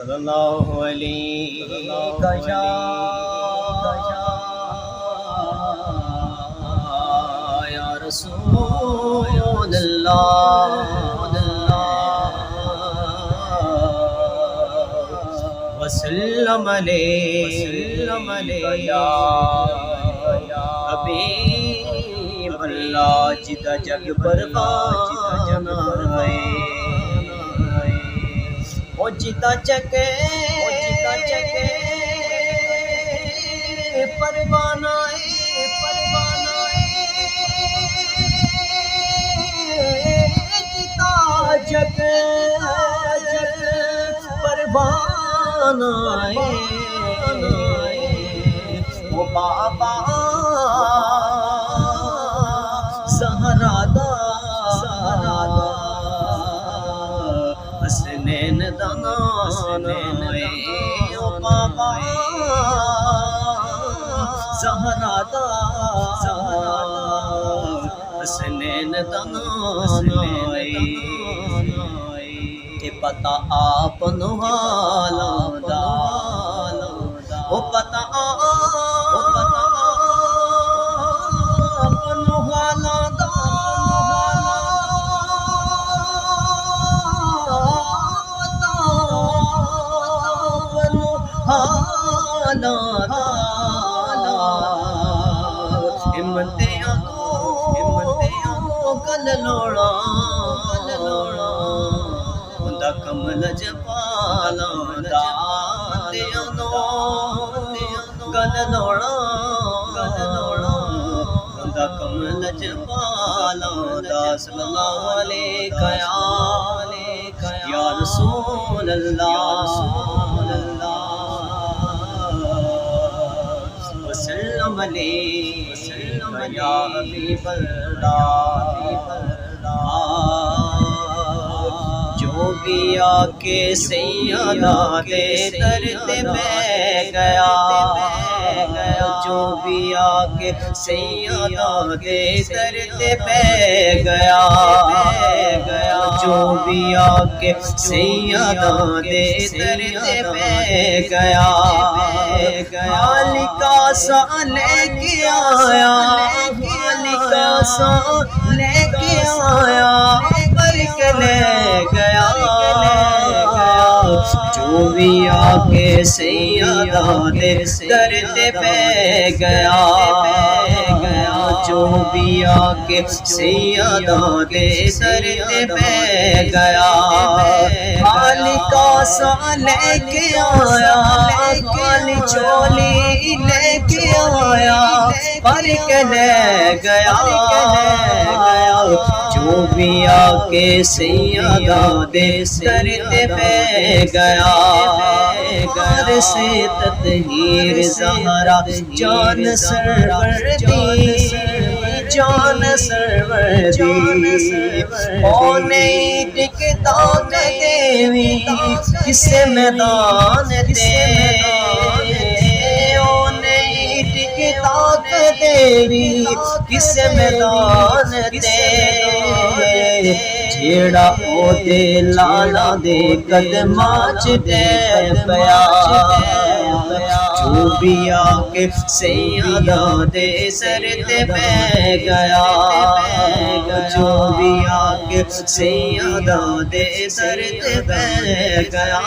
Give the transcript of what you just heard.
صلی اللہ علیہ یا رسول اللہ وسلم علیہ یا حبیب اللہ جدا جگ پروان آئے او جدا چکے پروان آئے جدا چکے پروان آئے او بابا زہرا دا حسنین دانان آئے او بابا زہرا دا حسنین دانان آئے اے پتہ آپ نوالا دا او پتہ آپ نوالا دا ہمتیاں کل لوڑا ہوندا کمل جپالا دا ہمتیاں کل لوڑا ہوندا کمل جپالا دا صلی اللہ علیہ یا رسول اللہ وسلم علیہ یا حبیب اللہ جو بھی آکے سیدہ دے در تے بہ گیا جو بھی آکے سیدہ دے در تے بہ گیا جو بھی آکے سیدہ دے در تے بہ گیا خالقہ سا لے کے آیا خالقہ سا لے کے آیا پر کے لے گیا جو بھی آکے سیدہ دے در تے بہ گیا جو بھی آکے سیدہ دے در تے بہ گیا خالقہ سا لے کے آیا خالی چولی لے کے آیا پر کے لے گیا جو بھی آکے سیدہ دے در تے بہ گیا گھر سے تطہیر زہرا جان سرور دی جان سرور دی او نہیں ٹکتا دیوی کس میدان تے او نہیں ٹکتا دیوی کس میدان تے جیڑا او دے لالا دے قدماں چ ڈے پیا جو بھی آکے سیدہ دے سر تے بہ گیا جو بھی آکے سیدہ دے سر تے بہ گیا